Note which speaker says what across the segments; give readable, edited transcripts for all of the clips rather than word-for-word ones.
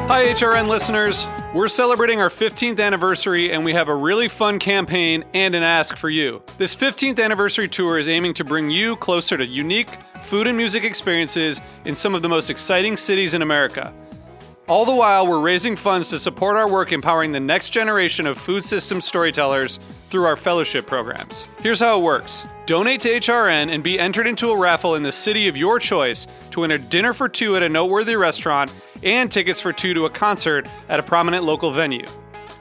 Speaker 1: Hi, HRN listeners. We're celebrating our 15th anniversary, and we have a really fun campaign and an ask for you. This 15th anniversary tour is aiming to bring you closer to unique food and music experiences in some of the most exciting cities in America. All the while, we're raising funds to support our work empowering the next generation of food systems storytellers through our fellowship programs. Here's how it works. Donate to HRN and be entered into a raffle in the city of your choice to win a dinner for two at a noteworthy restaurant and tickets for two to a concert at a prominent local venue.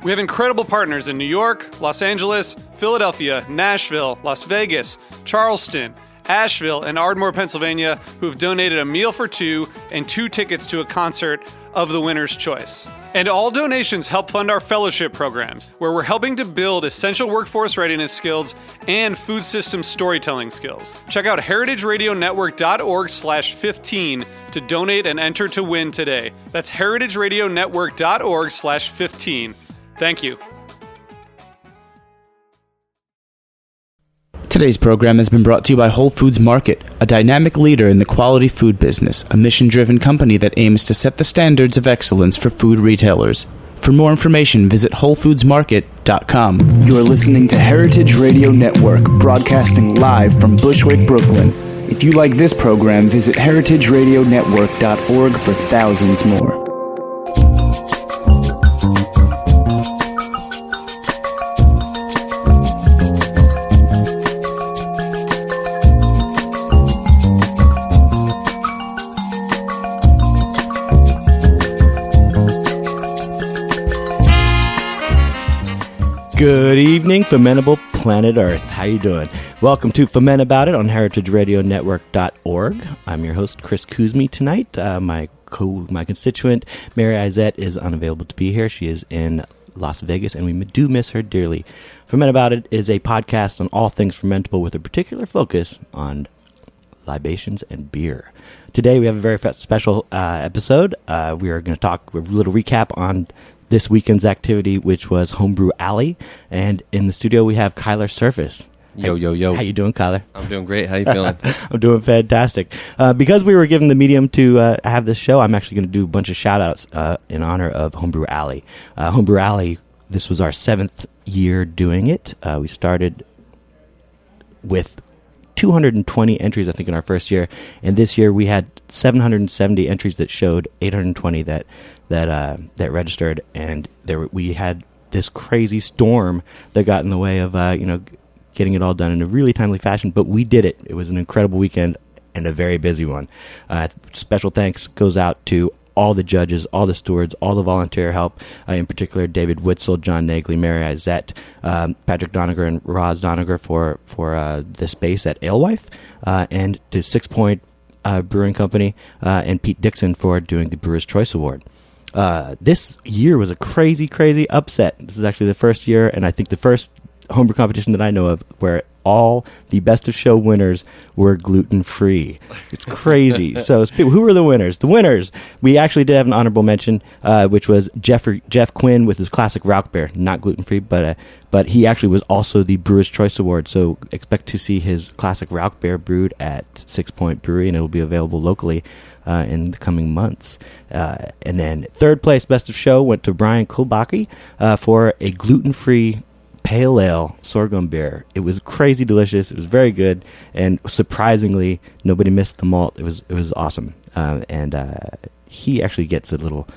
Speaker 1: We have incredible partners in New York, Los Angeles, Philadelphia, Nashville, Las Vegas, Charleston, Asheville, and Ardmore, Pennsylvania, who have donated a meal for two and two tickets to a concert of the winner's choice. And all donations help fund our fellowship programs, where we're helping to build essential workforce readiness skills and food system storytelling skills. Check out heritageradionetwork.org/15 to donate and enter to win today. That's heritageradionetwork.org/15. Thank you.
Speaker 2: Today's program has been brought to you by Whole Foods Market, a dynamic leader in the quality food business, a mission-driven company that aims to set the standards of excellence for food retailers. For more information, visit WholeFoodsMarket.com. You're listening to Heritage Radio Network, broadcasting live from Bushwick, Brooklyn. If you like this program, visit heritageradionetwork.org for thousands more.
Speaker 3: Good evening, Fermentable Planet Earth. How you doing? Welcome to Fuhmentaboudit on heritageradionetwork.org. I'm your host, Chris Kuzmi, tonight. My constituent, Mary Izette, is unavailable to be here. She is in Las Vegas, and we do miss her dearly. Fuhmentaboudit is a podcast on all things fermentable with a particular focus on libations and beer. Today, we have a very special episode. We are going to talk a little recap on this weekend's activity, which was Homebrew Alley. And in the studio, we have Kyler Serfass.
Speaker 4: Yo.
Speaker 3: How you doing, Kyler?
Speaker 4: I'm doing great. How you feeling?
Speaker 3: I'm doing fantastic. Because we were given the medium to have this show, I'm actually going to do a bunch of shout-outs in honor of Homebrew Alley. Homebrew Alley, this was our 7th year doing it. We started with 220 entries, I think, in our first year. And this year, we had 770 entries that showed 820 that registered, and we had this crazy storm that got in the way of getting it all done in a really timely fashion. But we did it. It was an incredible weekend and a very busy one. Special thanks goes out to all the judges, all the stewards, all the volunteer help, in particular David Witzel, John Nagley, Mary Izette, Patrick Doniger, and Roz Doniger for the space at Alewife, and to 6 Point Brewing Company and Pete Dixon for doing the Brewer's Choice Award. This year was a crazy, crazy upset. This is actually the first year, and I think the first homebrew competition that I know of where all the best of show winners were gluten-free. It's crazy. So who were the winners? The winners, we actually did have an honorable mention, which was Jeff Quinn with his classic Rauch beer, not gluten-free, but he actually was also the Brewer's Choice Award. So expect to see his classic Rauch beer brewed at 6 Point Brewery, and it will be available locally in the coming months. And then third place, best of show, went to Brian Kulbaki for a gluten-free pale ale sorghum beer. It was crazy delicious. It was very good, and surprisingly, nobody missed the malt. It was awesome. And he actually gets a little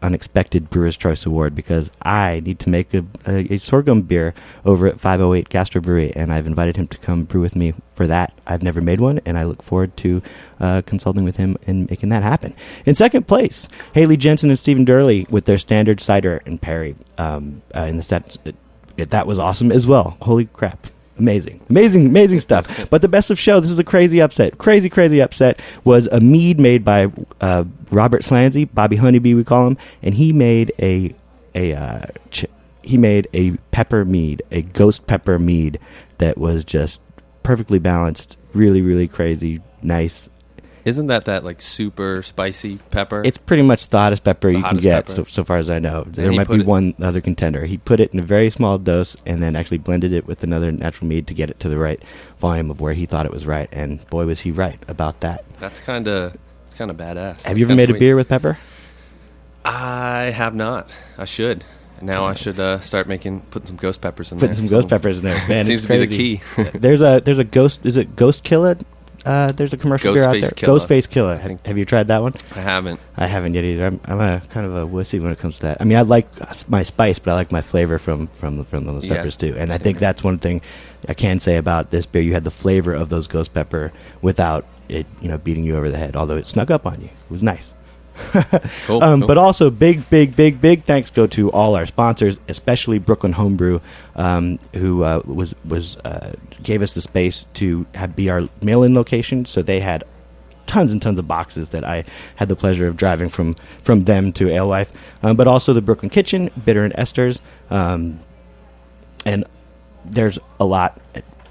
Speaker 3: unexpected Brewer's Choice Award because I need to make a sorghum beer over at 508 Gastro Brewery, and I've invited him to come brew with me for that. I've never made one, and I look forward to consulting with him and making that happen. In second place, Haley Jensen and Stephen Durley with their standard cider and Perry. That was awesome as well. Holy crap. Amazing stuff. But the best of show, this is a crazy upset, was a mead made by Robert Slanzy, Bobby Honeybee we call him, and he made a pepper mead, a ghost pepper mead that was just perfectly balanced, really, really crazy, nice.
Speaker 4: Isn't that like super spicy pepper?
Speaker 3: It's pretty much the hottest pepper you can get, so far as I know. There might be one other contender. He put it in a very small dose and then actually blended it with another natural mead to get it to the right volume of where he thought it was right. And boy, was he right about that.
Speaker 4: That's kind of badass.
Speaker 3: Have you ever made a beer with pepper?
Speaker 4: I have not. I should. Now I should putting some ghost peppers in there.
Speaker 3: Putting some ghost peppers in there, man.
Speaker 4: It seems
Speaker 3: it's
Speaker 4: to be
Speaker 3: crazy.
Speaker 4: the key.
Speaker 3: There's a ghost. Is it Ghost Killa? There's a commercial beer out there. Ghostface Killa. Have you tried that one?
Speaker 4: I haven't.
Speaker 3: I haven't yet either. I'm a kind of a wussy when it comes to that. I mean, I like my spice, but I like my flavor from those peppers too. And I think that's one thing I can say about this beer. You had the flavor of those ghost pepper without it, beating you over the head. Although it snuck up on you, it was nice.
Speaker 4: Cool.
Speaker 3: But also big thanks go to all our sponsors, especially Brooklyn Homebrew, who gave us the space to be our mail-in location. So they had tons and tons of boxes that I had the pleasure of driving from them to Alewife, but also the Brooklyn Kitchen, Bitter and Esters, and there's a lot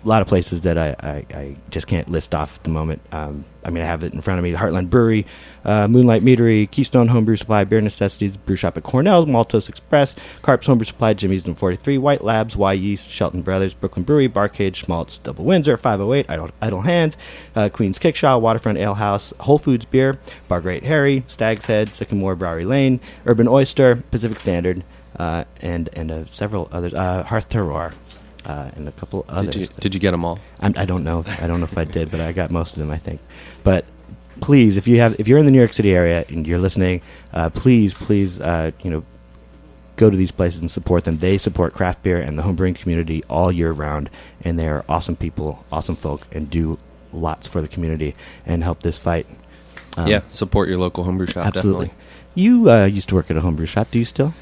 Speaker 3: of places that I just can't list off at the moment. I have it in front of me. Heartland Brewery, Moonlight Meadery, Keystone Homebrew Supply, Beer Necessities, Brew Shop at Cornell's, Maltose Express, Carp's Homebrew Supply, Jimmy's and 43, White Labs, Y Yeast, Shelton Brothers, Brooklyn Brewery, Barcade, Schmaltz, Double Windsor, 508, Idle Hands, Queen's Kickshaw, Waterfront Ale House, Whole Foods Beer, Bar Great Harry, Stag's Head, Sycamore Brewery Lane, Urban Oyster, Pacific Standard, and several others, Hearth Terroir. And a couple others.
Speaker 4: Did you get them all?
Speaker 3: I don't know. I don't know if I did, but I got most of them, I think. But please, if you're in the New York City area and you're listening, please, go to these places and support them. They support craft beer and the homebrewing community all year round, and they are awesome people, awesome folk, and do lots for the community and help this fight.
Speaker 4: Support your local homebrew shop.
Speaker 3: Absolutely.
Speaker 4: Definitely.
Speaker 3: You used to work at a homebrew shop. Do you still?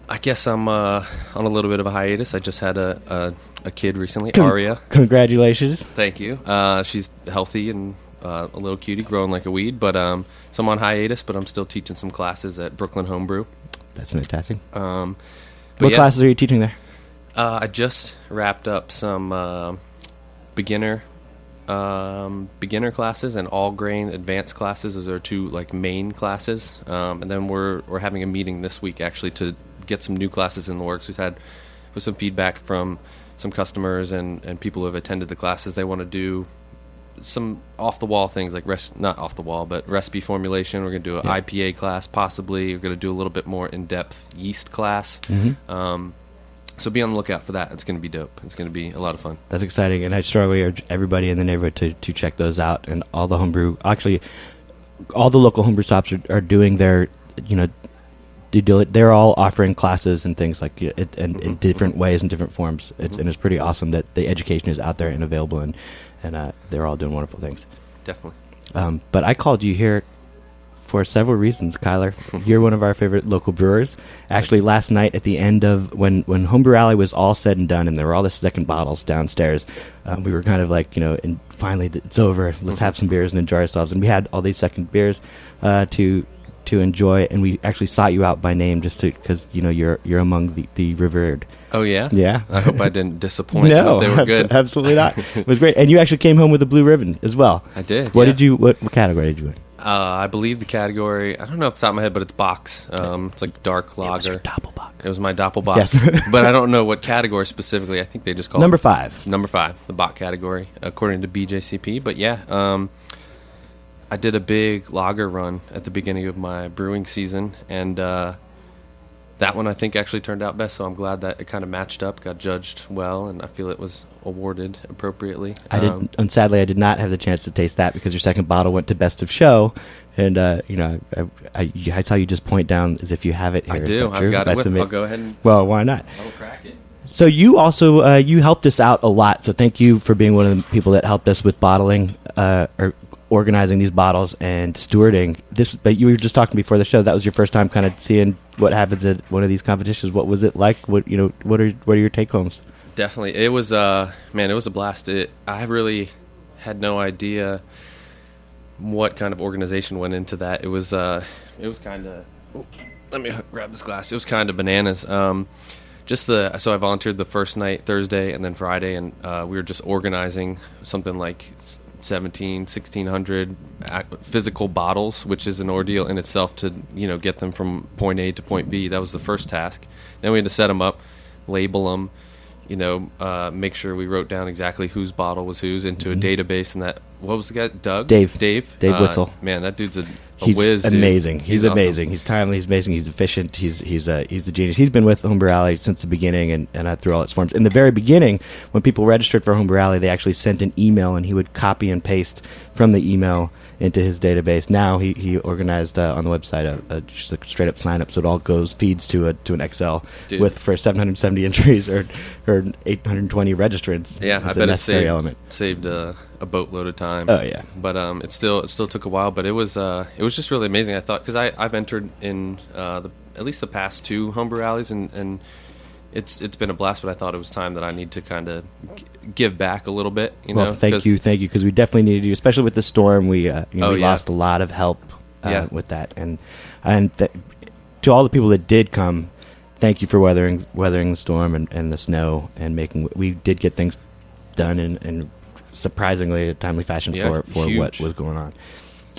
Speaker 4: I guess I'm on a little bit of a hiatus. I just had a kid recently, Aria.
Speaker 3: Congratulations.
Speaker 4: Thank you. She's healthy and a little cutie, growing like a weed. But so I'm on hiatus, but I'm still teaching some classes at Brooklyn Homebrew.
Speaker 3: That's fantastic.
Speaker 4: What
Speaker 3: classes are you teaching there?
Speaker 4: I just wrapped up some beginner classes and all grain advanced classes. Those are two main classes, and then we're having a meeting this week actually to get some new classes in the works. We've had with some feedback from some customers and people who have attended the classes. They want to do some off the wall things like not off the wall, but recipe formulation. We're going to do an IPA class possibly. We're going to do a little bit more in depth yeast class. Mm-hmm. So be on the lookout for that. It's going to be dope. It's going to be a lot of fun.
Speaker 3: That's exciting, and I strongly urge everybody in the neighborhood to check those out. And all the homebrew, actually, all the local homebrew shops are doing their, they're all offering classes and things like it, and in different ways and different forms. And it's pretty awesome that the education is out there and available, and they're all doing wonderful things.
Speaker 4: Definitely.
Speaker 3: But I called you here for several reasons, Kyler. You're one of our favorite local brewers. Actually, last night at the end of when Homebrew Alley was all said and done, and there were all the second bottles downstairs, we were kind of and finally it's over. Let's have some beers and enjoy ourselves. And we had all these second beers to enjoy, and we actually sought you out by name just because you're among the revered.
Speaker 4: Oh yeah,
Speaker 3: yeah.
Speaker 4: I hope I didn't disappoint.
Speaker 3: No,
Speaker 4: they were good.
Speaker 3: Absolutely not. It was great, and you actually came home with a blue ribbon as well.
Speaker 4: I did.
Speaker 3: What category did you win?
Speaker 4: I believe the category, I don't know off the top of my head, but it's box. It's like dark lager.
Speaker 3: It was your Doppelbock.
Speaker 4: It was my Doppelbock.
Speaker 3: Yes.
Speaker 4: But I don't know what category specifically. I think they just call
Speaker 3: Number
Speaker 4: it
Speaker 3: 5.
Speaker 4: Number 5, the Bock category, according to BJCP. But yeah, I did a big lager run at the beginning of my brewing season, and that one I think actually turned out best, so I'm glad that it kind of matched up, got judged well, and I feel it was awarded appropriately.
Speaker 3: And sadly, I did not have the chance to taste that because your second bottle went to Best of Show, and I saw you just point down as if you have it here.
Speaker 4: I do. I've got it with me. I'll go ahead and...
Speaker 3: Well, why not?
Speaker 4: I'll crack it.
Speaker 3: So you also you helped us out a lot, so thank you for being one of the people that helped us with bottling or organizing these bottles and stewarding this. But you were just talking before the show, that was your first time kind of seeing what happens at one of these competitions. What was it like? What are your take homes?
Speaker 4: Definitely, it was it was a blast. I really had no idea what kind of organization went into that. It was kind of. Let me grab this glass. It was kind of bananas. So I volunteered the first night, Thursday, and then Friday, and we were just organizing something like 1,600 physical bottles, which is an ordeal in itself to get them from point A to point B. That was the first task. Then we had to set them up, label them, make sure we wrote down exactly whose bottle was whose into a database, and that what was the guy? Doug?
Speaker 3: Dave
Speaker 4: Witzel.
Speaker 3: Witzel.
Speaker 4: Man, that dude's a
Speaker 3: He's
Speaker 4: whiz, dude.
Speaker 3: amazing. He's
Speaker 4: awesome.
Speaker 3: amazing. He's timely. He's amazing. He's efficient. He's the genius. He's been with Homebrew Alley since the beginning and through all its forms. In the very beginning, when people registered for Homebrew Alley, they actually sent an email, and he would copy and paste from the email into his database. Now he organized on the website just a straight up sign up, so it all feeds to an Excel for 770 entries or 820 registrants.
Speaker 4: Yeah,
Speaker 3: as
Speaker 4: I
Speaker 3: a
Speaker 4: bet
Speaker 3: necessary element.
Speaker 4: saved a boatload of time.
Speaker 3: Oh yeah,
Speaker 4: but it still took a while. But it was just really amazing. I thought, because I've entered in at least the past 2 Homebrew Alleys, and it's been a blast. But I thought it was time that I need to kind of give back a little bit.
Speaker 3: Well, thank you, because we definitely needed you, especially with the storm. We we lost a lot of help with that, and to all the people that did come, thank you for weathering the storm and the snow and making. We did get things done in surprisingly a timely fashion for what was going on.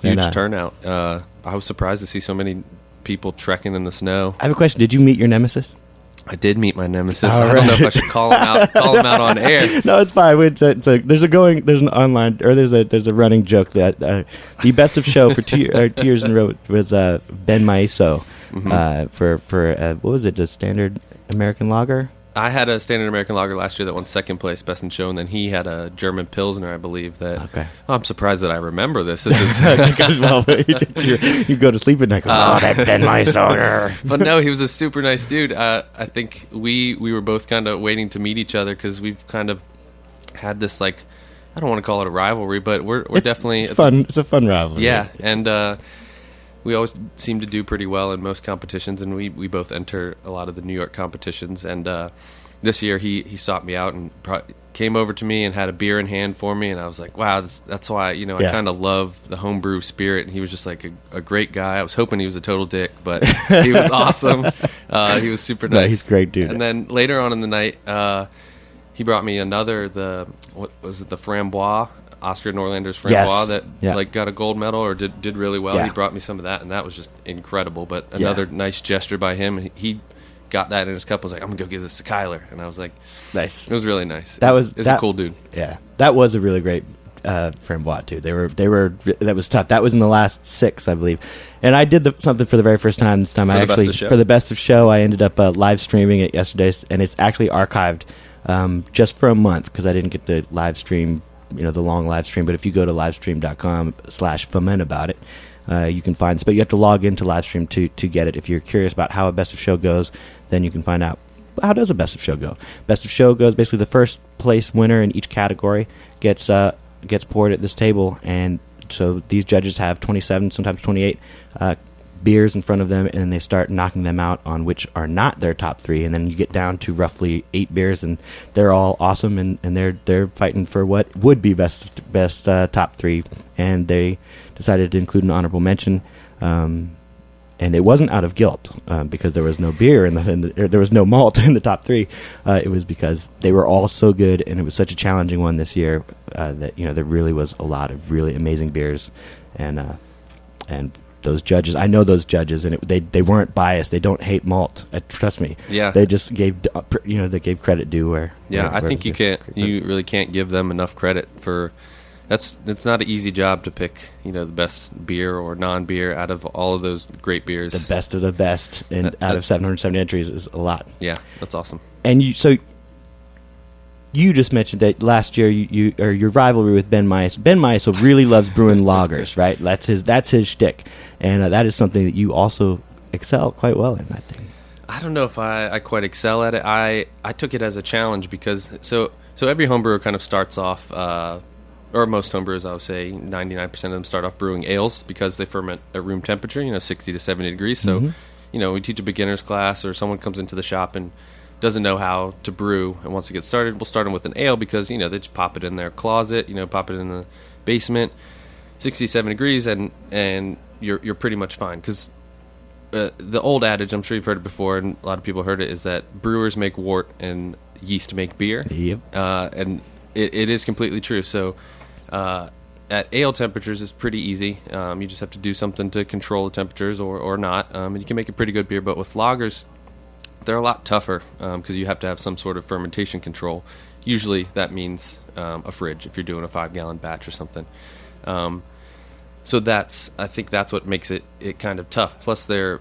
Speaker 4: Huge turnout. I was surprised to see so many people trekking in the snow.
Speaker 3: I have a question. Did you meet your nemesis?
Speaker 4: I did meet my nemesis. I don't know if I should call him out on air.
Speaker 3: No, it's fine. There's an online, or there's a running joke that the best of show for 2 years in a row was Ben Maiso for what was it, a standard American lager?
Speaker 4: I had a standard American lager last year that won second place, best in show, and then he had a German Pilsner, I believe. I'm surprised that I remember this.
Speaker 3: Because you go to sleep at night. That Ben Maiso.
Speaker 4: But no, he was a super nice dude. I think we were both kind of waiting to meet each other, because we've kind of had this, like, I don't want to call it a rivalry, but we're definitely
Speaker 3: fun. It's a fun rivalry.
Speaker 4: Yeah, and we always seem to do pretty well in most competitions, and we both enter a lot of the New York competitions. And this year he sought me out and came over to me and had a beer in hand for me, and I was like, wow, that's why I kind of love the homebrew spirit. And he was just like a great guy. I was hoping he was a total dick, but he was awesome. He was super nice.
Speaker 3: No, he's a great dude.
Speaker 4: And then later on in the night, he brought me the Framboise. Oscar Norlander's Framboise that got a gold medal or did really well. He brought me some of that, and that was just incredible. But another nice gesture by him. He got that in his cup. Was like, I'm gonna go give this to Kyler, and I was like,
Speaker 3: nice.
Speaker 4: It was really nice.
Speaker 3: That was
Speaker 4: a cool dude.
Speaker 3: Yeah, that was a really great Framboise too. They were that was tough. That was in the last 6, I believe. And I did something for the very first time this time. For the best of show, I ended up live streaming it yesterday, and it's actually archived just for a month, because I didn't get the live stream. The long live stream, but if you go to livestream.com/Fuhmentaboudit, you can find this. But you have to log into livestream to get it. If you're curious about how a best of show goes, then you can find out. How does a best of show go? Best of show goes basically the first place winner in each category gets poured at this table, and so these judges have 27, sometimes 28 beers in front of them, and they start knocking them out on which are not their top 3, and then you get down to roughly 8 beers, and they're all awesome, and they're fighting for what would be best top 3, and they decided to include an honorable mention, and it wasn't out of guilt, because there was no beer there was no malt in the top 3. It was because they were all so good, and it was such a challenging one this year that there really was a lot of really amazing beers, and those judges, I know those judges, and they weren't biased. They don't hate malt. Trust me.
Speaker 4: Yeah.
Speaker 3: They just gave they gave credit due where.
Speaker 4: Yeah, I think you really can't give them enough credit for. It's not an easy job to pick the best beer or non-beer out of all of those great beers.
Speaker 3: The best of the best, and out of 770 entries is a lot.
Speaker 4: Yeah, that's awesome.
Speaker 3: And you just mentioned that last year your rivalry with Ben Maiso. Ben Maiso really loves brewing lagers, right? That's his shtick, and that is something that you also excel quite well in, I think.
Speaker 4: I don't know if I quite excel at it. I took it as a challenge, because so every homebrewer kind of starts off, or most homebrewers, I would say 99% of them start off brewing ales, because they ferment at room temperature, 60 to 70 degrees. So, we teach a beginner's class, or someone comes into the shop and doesn't know how to brew and wants to get started, we'll start them with an ale, because they just pop it in their closet, pop it in the basement, 67 degrees, and you're pretty much fine. Because the old adage, I'm sure you've heard it before, and a lot of people heard it, is that brewers make wort and yeast make beer.
Speaker 3: Yep.
Speaker 4: And it is completely true. So at ale temperatures, it's pretty easy. You just have to do something to control the temperatures or not, and you can make a pretty good beer. But with lagers, they're a lot tougher, because you have to have some sort of fermentation control. Usually that means a fridge if you're doing a 5-gallon batch or something. So I think that's what makes it kind of tough. Plus they're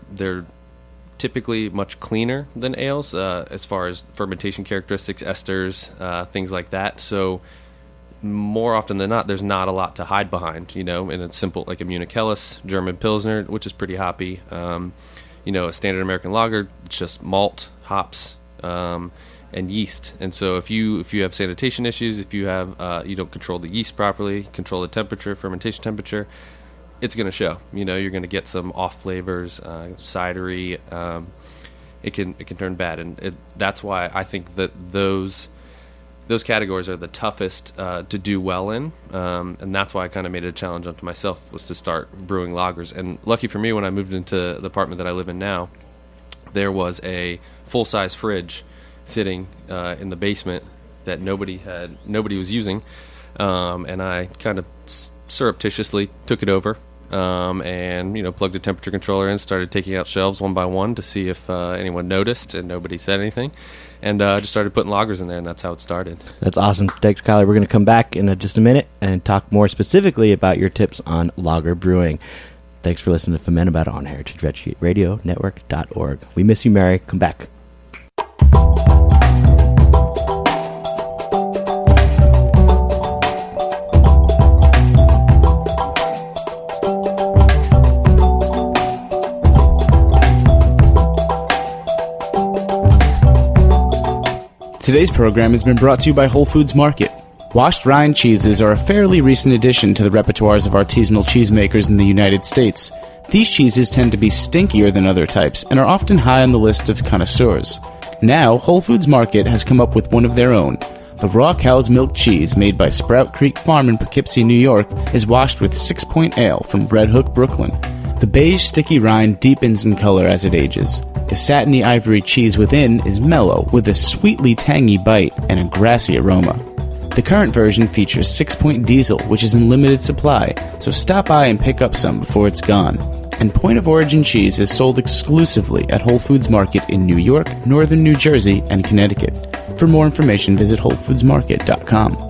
Speaker 4: typically much cleaner than ales as far as fermentation characteristics, esters, things like that. So more often than not, there's not a lot to hide behind, and it's simple, like a Munich Helles, German Pilsner, which is pretty hoppy. A standard American lager, it's just malt, hops, and yeast. And so if you have sanitation issues, if you have you don't control the yeast properly, control the temperature, fermentation temperature, it's going to show. You're going to get some off flavors, cidery. It can turn bad, and that's why I think that those categories are the toughest to do well in, and that's why I kind of made it a challenge unto myself, was to start brewing lagers. And lucky for me, when I moved into the apartment that I live in now, there was a full-size fridge sitting in the basement that nobody was using, and I kind of surreptitiously took it over and plugged a temperature controller in, started taking out shelves one by one to see if anyone noticed, and nobody said anything, and just started putting lagers in there, and that's how it started.
Speaker 3: That's awesome. Thanks, Kyler. We're going to come back in just a minute and talk more specifically about your tips on lager brewing. Thanks for listening to Fuhmentaboudit on heritageradionetwork.org. We miss you, Mary. Come back.
Speaker 2: Today's program has been brought to you by Whole Foods Market. Washed rind cheeses are a fairly recent addition to the repertoires of artisanal cheesemakers in the United States. These cheeses tend to be stinkier than other types and are often high on the list of connoisseurs. Now, Whole Foods Market has come up with one of their own. The raw cow's milk cheese made by Sprout Creek Farm in Poughkeepsie, New York, is washed with 6 Point Ale from Red Hook, Brooklyn. The beige, sticky rind deepens in color as it ages. The satiny ivory cheese within is mellow, with a sweetly tangy bite and a grassy aroma. The current version features 6 Point Diesel, which is in limited supply, so stop by and pick up some before it's gone. And Point of Origin cheese is sold exclusively at Whole Foods Market in New York, Northern New Jersey, and Connecticut. For more information, visit WholeFoodsMarket.com.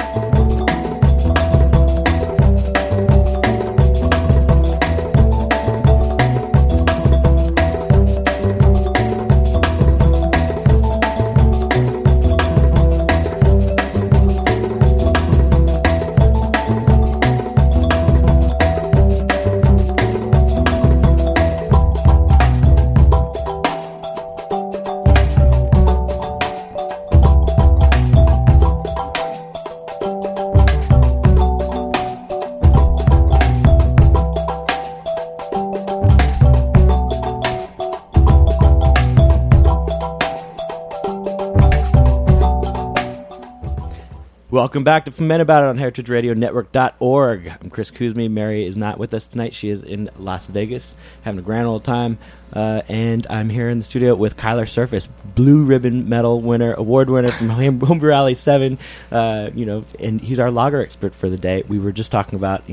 Speaker 3: Welcome back to Fuhmentaboudit on heritageradionetwork.org. I'm Chris Kuzmi. Mary is not with us tonight. She is in Las Vegas having a grand old time. And I'm here in the studio with Kyler Serfass, Blue Ribbon Medal winner, award winner from Homebrew Alley 7. And he's our lager expert for the day. We were just talking about,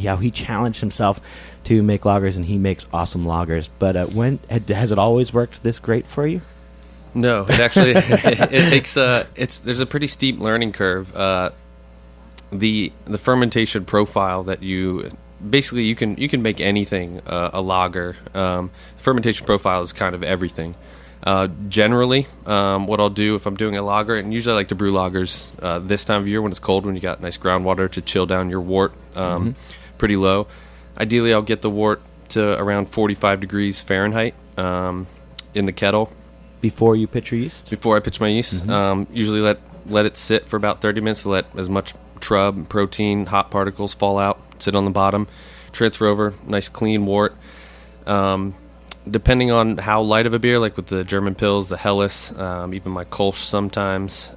Speaker 3: how he challenged himself to make lagers, and he makes awesome lagers. But has it always worked this great for you?
Speaker 4: No, it actually it takes there's a pretty steep learning curve. The fermentation profile that you can make anything a lager. Fermentation profile is kind of everything. Generally, what I'll do if I'm doing a lager, and usually I like to brew lagers this time of year when it's cold, when you got nice groundwater to chill down your wort pretty low. Ideally, I'll get the wort to around 45 degrees Fahrenheit in the kettle.
Speaker 3: Before you pitch your yeast?
Speaker 4: Before I pitch my yeast. Usually let it sit for about 30 minutes to let as much trub, protein, hot particles fall out, sit on the bottom, transfer over, nice clean wort. Depending on how light of a beer, like with the German Pils, the Helles, even my Kolsch sometimes,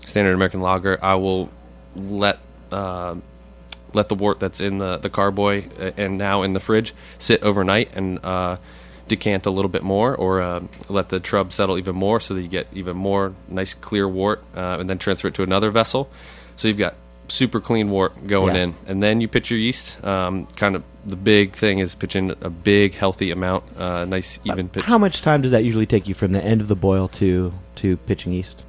Speaker 4: standard American lager, I will let the wort that's in the carboy and now in the fridge sit overnight and decant a little bit more, or let the trub settle even more so that you get even more nice clear wort, and then transfer it to another vessel. So you've got super clean wort going in, and then you pitch your yeast. Kind of the big thing is pitching a big healthy amount, nice even pitch.
Speaker 3: How much time does that usually take you from the end of the boil to pitching yeast?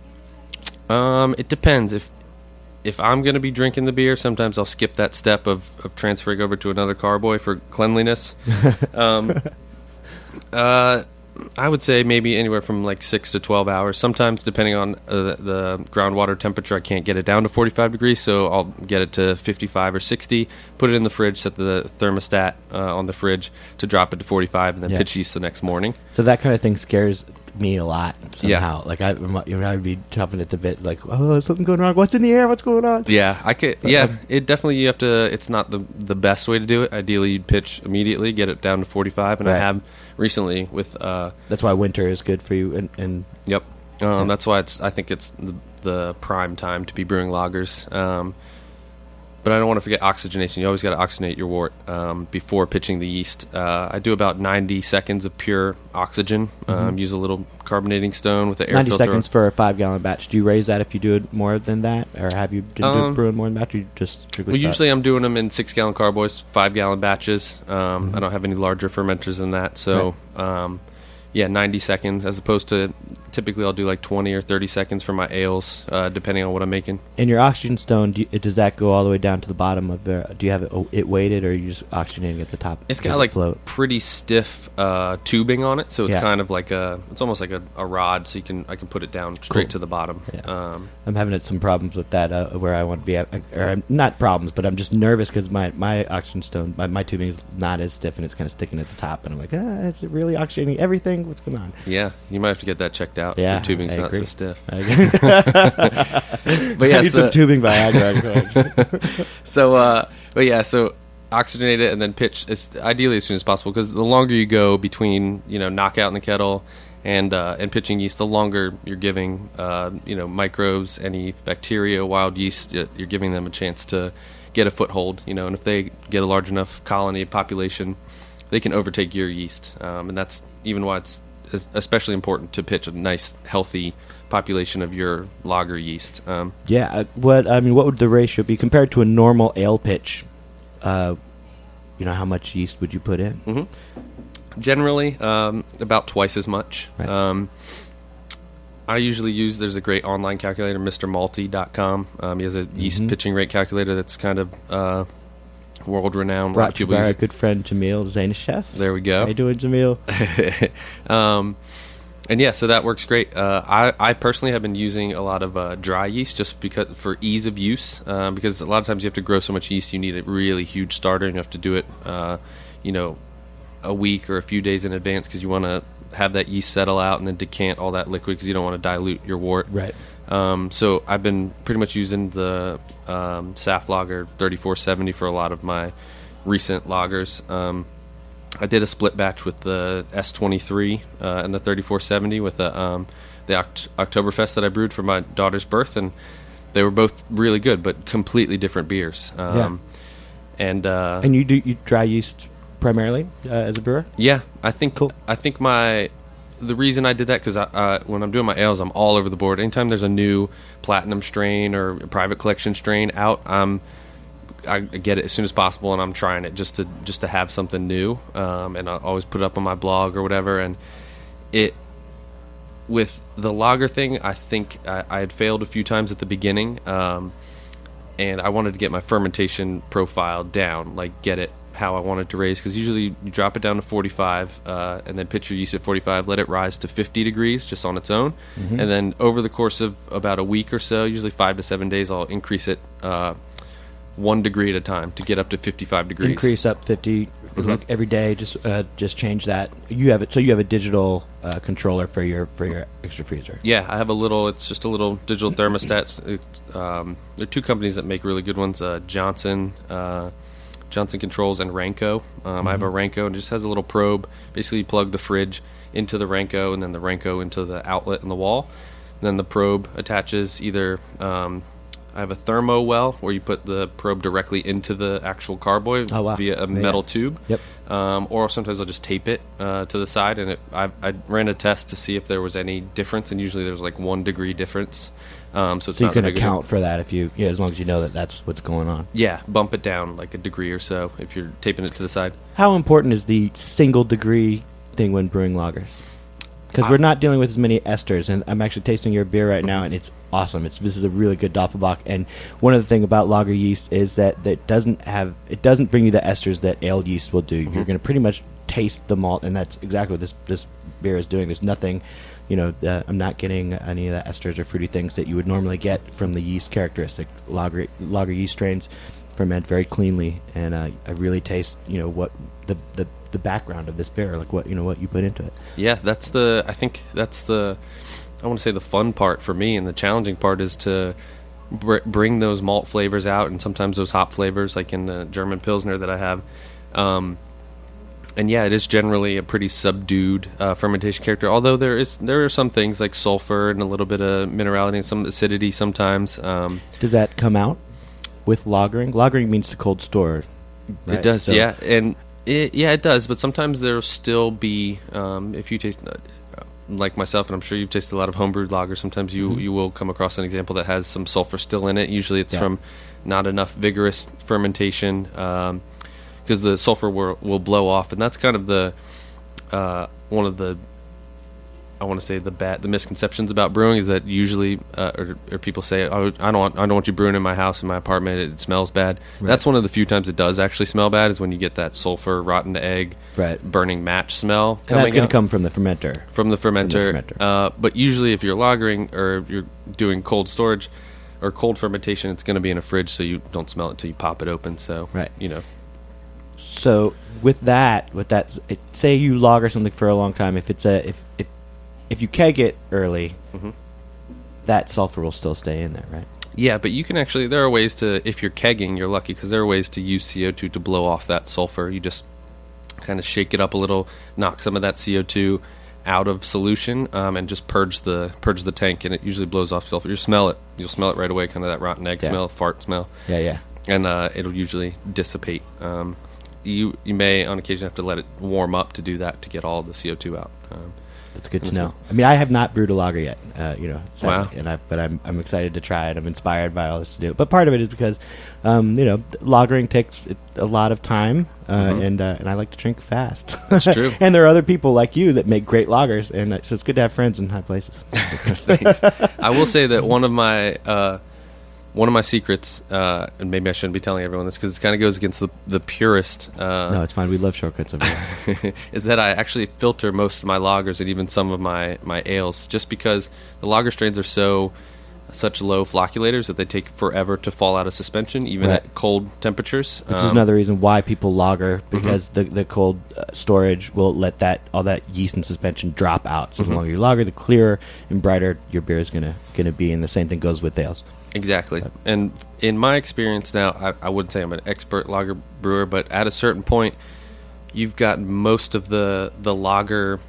Speaker 4: It depends. If I'm going to be drinking the beer, sometimes I'll skip that step of transferring over to another carboy for cleanliness. I would say maybe anywhere from like 6 to 12 hours. Sometimes, depending on the groundwater temperature, I can't get it down to 45 degrees, so I'll get it to 55 or 60, put it in the fridge, set the thermostat on the fridge to drop it to 45, and then pitch yeast the next morning.
Speaker 3: So that kind of thing scares me a lot somehow.
Speaker 4: Yeah.
Speaker 3: Like I'd be chopping it to bit. Like, oh, is something going on? What's in the air? What's going on?
Speaker 4: Yeah, I could. Yeah, it definitely you have to. It's not the best way to do it. Ideally, you'd pitch immediately, get it down to 45, and I have recently with.
Speaker 3: That's why winter is good for you. And
Speaker 4: yep, that's why I think it's the prime time to be brewing lagers. But I don't want to forget oxygenation. You always got to oxygenate your wort before pitching the yeast. I do about 90 seconds of pure oxygen. Use a little carbonating stone with the air
Speaker 3: 90
Speaker 4: filter.
Speaker 3: 90 seconds for a 5-gallon batch. Do you raise that if you do it more than that? Or have you been brewing more than that? Or you just strictly
Speaker 4: usually I'm doing them in 6-gallon carboys, 5-gallon batches. I don't have any larger fermenters than that. So, 90 seconds as opposed to typically I'll do like 20 or 30 seconds for my ales, depending on what I'm making.
Speaker 3: In your oxygen stone, does that go all the way down to the bottom of the? Do you have it weighted, or are you just oxygenating at the top?
Speaker 4: It's got like pretty stiff tubing on it, so it's kind of like it's almost like a rod, so I can put it down straight to the bottom.
Speaker 3: Yeah. I'm having some problems with that where I want to be at, or not problems, but I'm just nervous because my oxygen stone, my tubing is not as stiff and it's kind of sticking at the top, and I'm like, is it really oxygenating everything? What's going on?
Speaker 4: Yeah, you might have to get that checked out.
Speaker 3: Yeah,
Speaker 4: your tubing's not so stiff.
Speaker 3: But yeah, I need some tubing Viagra.
Speaker 4: So oxygenate it and then pitch. It's ideally as soon as possible because the longer you go between knockout in the kettle and pitching yeast, the longer you're giving microbes, any bacteria, wild yeast, you're giving them a chance to get a foothold. And if they get a large enough colony population, they can overtake your yeast, and that's even why it's especially important to pitch a nice, healthy population of your lager yeast.
Speaker 3: What would the ratio be compared to a normal ale pitch? How much yeast would you put in?
Speaker 4: Mm-hmm. Generally, about twice as much. Right. I usually use, there's a great online calculator, MrMalty.com. He has a yeast pitching rate calculator that's kind of world-renowned.
Speaker 3: Brought to you by our good friend Jamil Zainasheff.
Speaker 4: There we go.
Speaker 3: How you doing, Jamil?
Speaker 4: So that works great. I personally have been using a lot of dry yeast just because for ease of use. Because a lot of times you have to grow so much yeast, you need a really huge starter, and you have to do it, a week or a few days in advance because you want to have that yeast settle out and then decant all that liquid because you don't want to dilute your wort.
Speaker 3: Right.
Speaker 4: So I've been pretty much using the Saf Lager 3470 for a lot of my recent lagers. I did a split batch with the S23 and the 3470 with the Oktoberfest that I brewed for my daughter's birth, and they were both really good, but completely different beers. And
Speaker 3: you dry yeast primarily as a brewer?
Speaker 4: Yeah, I think
Speaker 3: cool.
Speaker 4: I think the reason I did that because when I'm doing my ales, I'm all over the board. Anytime there's a new platinum strain or a private collection strain out, I get it as soon as possible, and I'm trying it just to have something new. And I always put it up on my blog or whatever. And with the lager thing, I think I had failed a few times at the beginning, and I wanted to get my fermentation profile down, like get it how I wanted to raise, because usually you drop it down to 45 and then pitch your yeast at 45, let it rise to 50 degrees just on its own, and then over the course of about a week or so, usually 5 to 7 days, I'll increase it 1 degree at a time to get up to 55 degrees.
Speaker 3: Increase up 50 every day. Just change that. You have it. So you have a digital controller for your extra freezer.
Speaker 4: Yeah, I have a little. It's just a little digital thermostat. There are two companies that make really good ones. Johnson Controls and Ranco. I have a Ranco, and it just has a little probe. Basically, you plug the fridge into the Ranco, and then the Ranco into the outlet in the wall. And then the probe attaches either. I have a thermo well where you put the probe directly into the actual carboy via a metal tube.
Speaker 3: Yep.
Speaker 4: Or sometimes I'll just tape it to the side, and I ran a test to see if there was any difference, and usually there's like 1 degree difference. So
Speaker 3: you can account for that as long as you know that that's what's going on.
Speaker 4: Yeah, bump it down like a degree or so if you're taping it to the side.
Speaker 3: How important is the single degree thing when brewing lagers? Because we're not dealing with as many esters, and I'm actually tasting your beer right now, and it's awesome. This is a really good Doppelbock. And one of the thing about lager yeast is that it doesn't bring you the esters that ale yeast will do. You're going to pretty much taste the malt, and that's exactly what this beer is doing. There's nothing, I'm not getting any of the esters or fruity things that you would normally get from the yeast characteristic. Lager yeast strains ferment very cleanly, and I really taste what the background of this beer, like what you put into it.
Speaker 4: Yeah, I think that's the I want to say the fun part for me, and the challenging part is to bring those malt flavors out, and sometimes those hop flavors, like in the German Pilsner that I have. And yeah, it is generally a pretty subdued fermentation character, although there are some things like sulfur and a little bit of minerality and some acidity sometimes.
Speaker 3: Does that come out with lagering? Lagering means to cold store, right?
Speaker 4: It does, yeah. And it does, but sometimes there'll still be, if you taste, like myself, and I'm sure you've tasted a lot of homebrewed lagers, sometimes you will come across an example that has some sulfur still in it. Usually it's from not enough vigorous fermentation, because the sulfur will blow off, and that's kind of the one of the, I want to say, the misconceptions about brewing is that usually or people say, oh, I don't want you brewing in my house, in my apartment, it smells bad. Right. That's one of the few times it does actually smell bad, is when you get that sulfur, rotten egg, burning match smell.
Speaker 3: And that's going to come from the fermenter.
Speaker 4: From the fermenter. But usually if you're lagering or you're doing cold storage or cold fermentation, it's going to be in a fridge, so you don't smell it until you pop it open. So
Speaker 3: So with that, say you lager something for a long time. If you keg it early, that sulfur will still stay in there, right?
Speaker 4: Yeah, but you can actually, there are ways to, if you're kegging, you're lucky, because there are ways to use CO2 to blow off that sulfur. You just kind of shake it up a little, knock some of that CO2 out of solution, and just purge the tank, and it usually blows off sulfur. You'll smell it right away, kind of that rotten egg smell, fart smell.
Speaker 3: Yeah.
Speaker 4: And it'll usually dissipate. You may on occasion have to let it warm up to do that, to get all the CO2 out.
Speaker 3: That's good to know. I mean, I have not brewed a lager yet,
Speaker 4: sadly,
Speaker 3: wow. But I'm excited to try it. I'm inspired by all this to do. But part of it is because, lagering takes a lot of time, and I like to drink fast.
Speaker 4: That's true.
Speaker 3: And there are other people like you that make great lagers, and so it's good to have friends in high places.
Speaker 4: Thanks. I will say that one of my secrets, and maybe I shouldn't be telling everyone this because it kind of goes against the purist.
Speaker 3: No, it's fine. We love shortcuts over here.
Speaker 4: Is that I actually filter most of my lagers and even some of my ales, just because the lager strains are such low flocculators that they take forever to fall out of suspension, even at cold temperatures.
Speaker 3: Which is another reason why people lager, because the cold storage will let all that yeast and suspension drop out. So the longer you lager, the clearer and brighter your beer is gonna be, and the same thing goes with ales.
Speaker 4: Exactly. And in my experience now, I wouldn't say I'm an expert lager brewer, but at a certain point, you've got most of the lager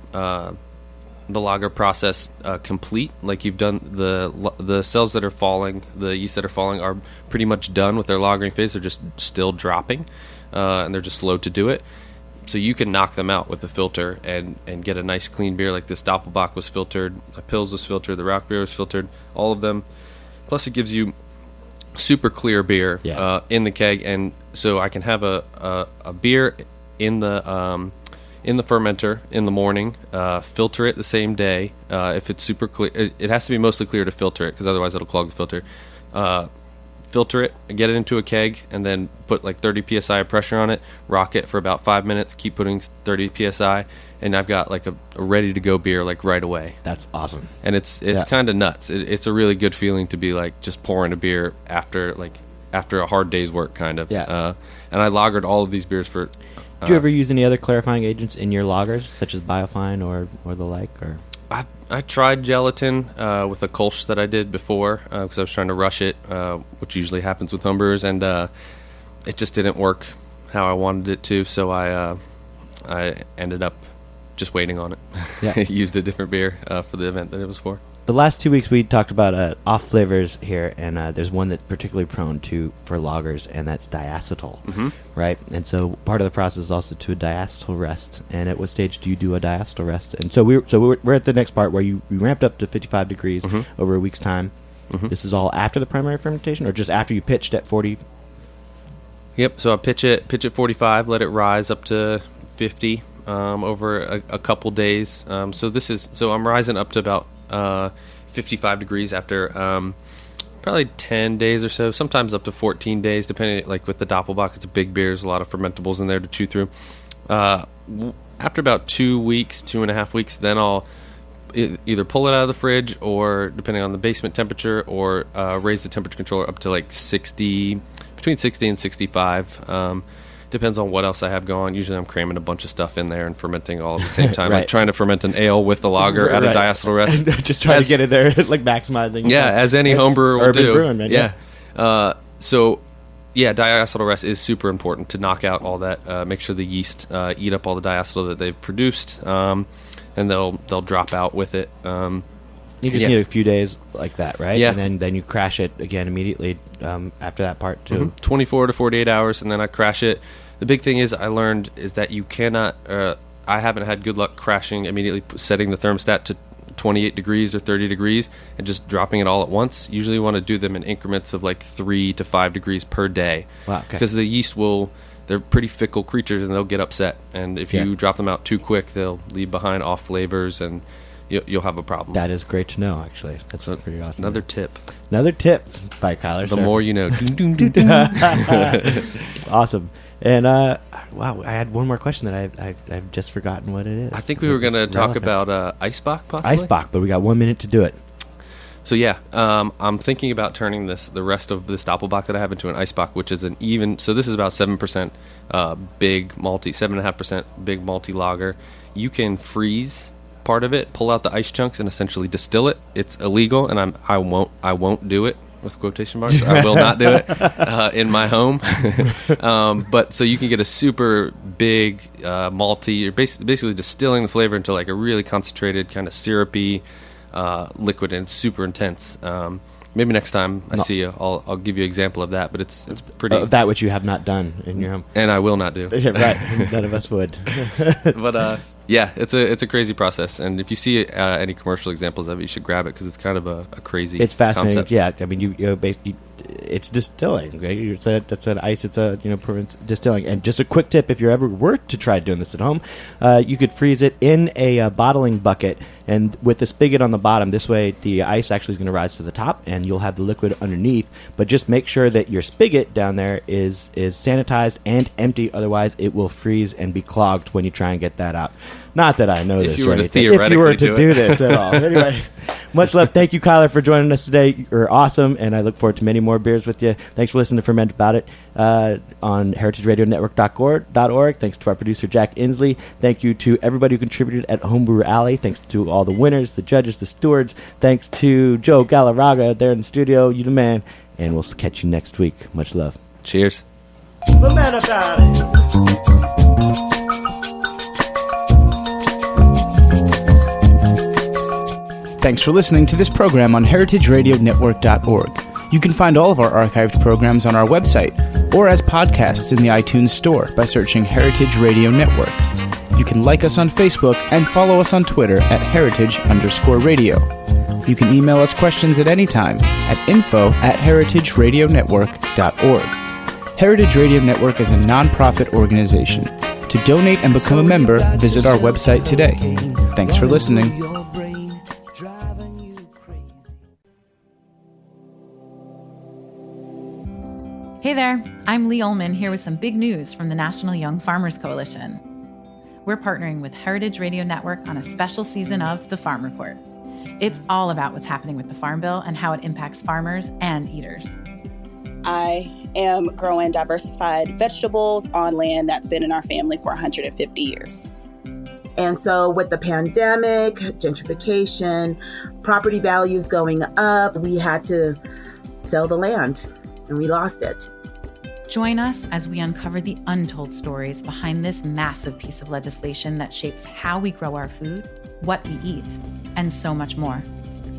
Speaker 4: process complete. Like, you've done the cells that are falling, the yeast that are falling are pretty much done with their lagering phase. They're just still dropping, and they're just slow to do it. So you can knock them out with the filter and get a nice clean beer. Like this Doppelbock was filtered, a Pils was filtered, the Rock beer was filtered, all of them. Plus, it gives you super clear beer in the keg, and so I can have a beer in the fermenter in the morning, filter it the same day. If it's super clear, it has to be mostly clear to filter it, because otherwise it'll clog the filter. Filter it, get it into a keg, and then put like 30 psi of pressure on it, rock it for about 5 minutes, keep putting 30 psi, and I've got like a ready to go beer like right away.
Speaker 3: That's awesome.
Speaker 4: And it's kind of nuts. It's a really good feeling to be like just pouring a beer after a hard day's work, kind of. And I lagered all of these beers for.
Speaker 3: Do you ever use any other clarifying agents in your lagers, such as Biofine or the like? Or
Speaker 4: I tried gelatin with a Kolsch that I did before, because I was trying to rush it, which usually happens with homebrewers, and it just didn't work how I wanted it to. So I ended up just waiting on it.
Speaker 3: Yeah.
Speaker 4: Used a different beer for the event that it was for.
Speaker 3: The last 2 weeks we talked about off flavors here, and there's one that's particularly prone for lagers, and that's diacetyl, right? And so part of the process is also to a diacetyl rest. And at what stage do you do a diacetyl rest? And so we're at the next part where you ramped up to 55 degrees over a week's time. This is all after the primary fermentation, or just after you pitched at 40?
Speaker 4: Yep. So I pitch at 45, let it rise up to 50 over a couple days. So I'm rising up to about 55 degrees after probably 10 days or so, sometimes up to 14 days, depending, like with the Doppelbock, it's a big beer, there's a lot of fermentables in there to chew through. After about 2 weeks, 2.5 weeks, then I'll either pull it out of the fridge or, depending on the basement temperature, or raise the temperature controller up to like 60, between 60 and 65. Depends on what else I have going. Usually I'm cramming a bunch of stuff in there and fermenting all at the same time.
Speaker 3: Right.
Speaker 4: Like trying to ferment an ale with the lager at a diacetyl rest.
Speaker 3: Just trying to get it there, like maximizing.
Speaker 4: Yeah, as any homebrewer will do.
Speaker 3: Brewing, man,
Speaker 4: yeah. So, diacetyl rest is super important to knock out all that. Make sure the yeast eat up all the diacetyl that they've produced, and they'll drop out with it.
Speaker 3: You just need a few days like that, right?
Speaker 4: Yeah.
Speaker 3: And then you crash it again immediately after that part, too.
Speaker 4: 24 to 48 hours, and then I crash it. The big thing I learned is that you cannot, I haven't had good luck crashing immediately, setting the thermostat to 28 degrees or 30 degrees and just dropping it all at once. Usually you want to do them in increments of like 3 to 5 degrees per day.
Speaker 3: Wow, okay.
Speaker 4: Because the yeast they're pretty fickle creatures and they'll get upset. And if you drop them out too quick, they'll leave behind off flavors and you'll have a problem.
Speaker 3: That is great to know, actually. That's pretty awesome.
Speaker 4: Another tip by
Speaker 3: Kyler.
Speaker 4: The more you know.
Speaker 3: Awesome. And wow, I had one more question that I've just forgotten what it is.
Speaker 4: I think we were going to talk about Eisbach, possibly.
Speaker 3: Eisbach, but we got 1 minute to do it.
Speaker 4: So I'm thinking about turning the rest of this Doppelbock that I have into an Eisbach, which is so this is about 7% big malty, 7.5% big malty lager. You can freeze part of it, pull out the ice chunks, and essentially distill it. It's illegal, and I won't do it. With quotation marks, I will not do it in my home. But so you can get a super big malty. You're basically distilling the flavor into like a really concentrated, kind of syrupy liquid, and it's super intense. Maybe next time I see you, I'll give you an example of that. But it's pretty
Speaker 3: that which you have not done in your home,
Speaker 4: and I will not do.
Speaker 3: Right, none of us would.
Speaker 4: But it's a crazy process, and if you see any commercial examples of it, you should grab it because it's kind of a crazy.
Speaker 3: It's fascinating.
Speaker 4: Concept.
Speaker 3: Yeah, I mean, you basically, it's distilling. Right? It's an ice. It's a distilling. And just a quick tip: if you ever were to try doing this at home, you could freeze it in a bottling bucket, and with the spigot on the bottom. This way, the ice actually is going to rise to the top, and you'll have the liquid underneath. But just make sure that your spigot down there is sanitized and empty. Otherwise, it will freeze and be clogged when you try and get that out. Not that I know this or anything. If you were to do this at all. Anyway, much love. Thank you, Kyler, for joining us today. You're awesome, and I look forward to many more beers with you. Thanks for listening to Fermentaboudit on heritageradionetwork.org. Thanks to our producer, Jack Inslee. Thank you to everybody who contributed at Homebrew Alley. Thanks to all the winners, the judges, the stewards. Thanks to Joe Galarraga there in the studio. You the man. And we'll catch you next week. Much love.
Speaker 4: Cheers.
Speaker 2: Thanks for listening to this program on heritageradionetwork.org. You can find all of our archived programs on our website or as podcasts in the iTunes Store by searching Heritage Radio Network. You can like us on Facebook and follow us on Twitter at heritage_radio. You can email us questions at any time at info@heritageradionetwork.org. Heritage Radio Network is a non-profit organization. To donate and become a member, visit our website today. Thanks for listening.
Speaker 5: Hey there, I'm Lee Ullman here with some big news from the National Young Farmers Coalition. We're partnering with Heritage Radio Network on a special season of The Farm Report. It's all about what's happening with the Farm Bill and how it impacts farmers and eaters.
Speaker 6: I am growing diversified vegetables on land that's been in our family for 150 years.
Speaker 7: And so with the pandemic, gentrification, property values going up, we had to sell the land and we lost it.
Speaker 5: Join us as we uncover the untold stories behind this massive piece of legislation that shapes how we grow our food, what we eat, and so much more.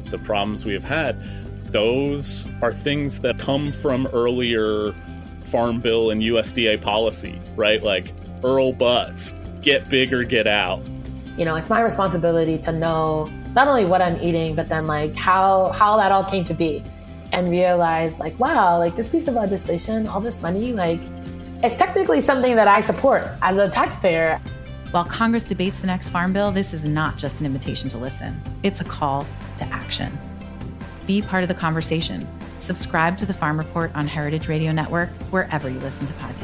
Speaker 8: The problems we have had, those are things that come from earlier Farm Bill and USDA policy, right? Like Earl Butts, get big or get out.
Speaker 9: You know, it's my responsibility to know not only what I'm eating, but then like how that all came to be. And realize like, wow, like this piece of legislation, all this money, like it's technically something that I support as a taxpayer.
Speaker 5: While Congress debates the next Farm Bill, this is not just an invitation to listen. It's a call to action. Be part of the conversation. Subscribe to the Farm Report on Heritage Radio Network, wherever you listen to podcasts.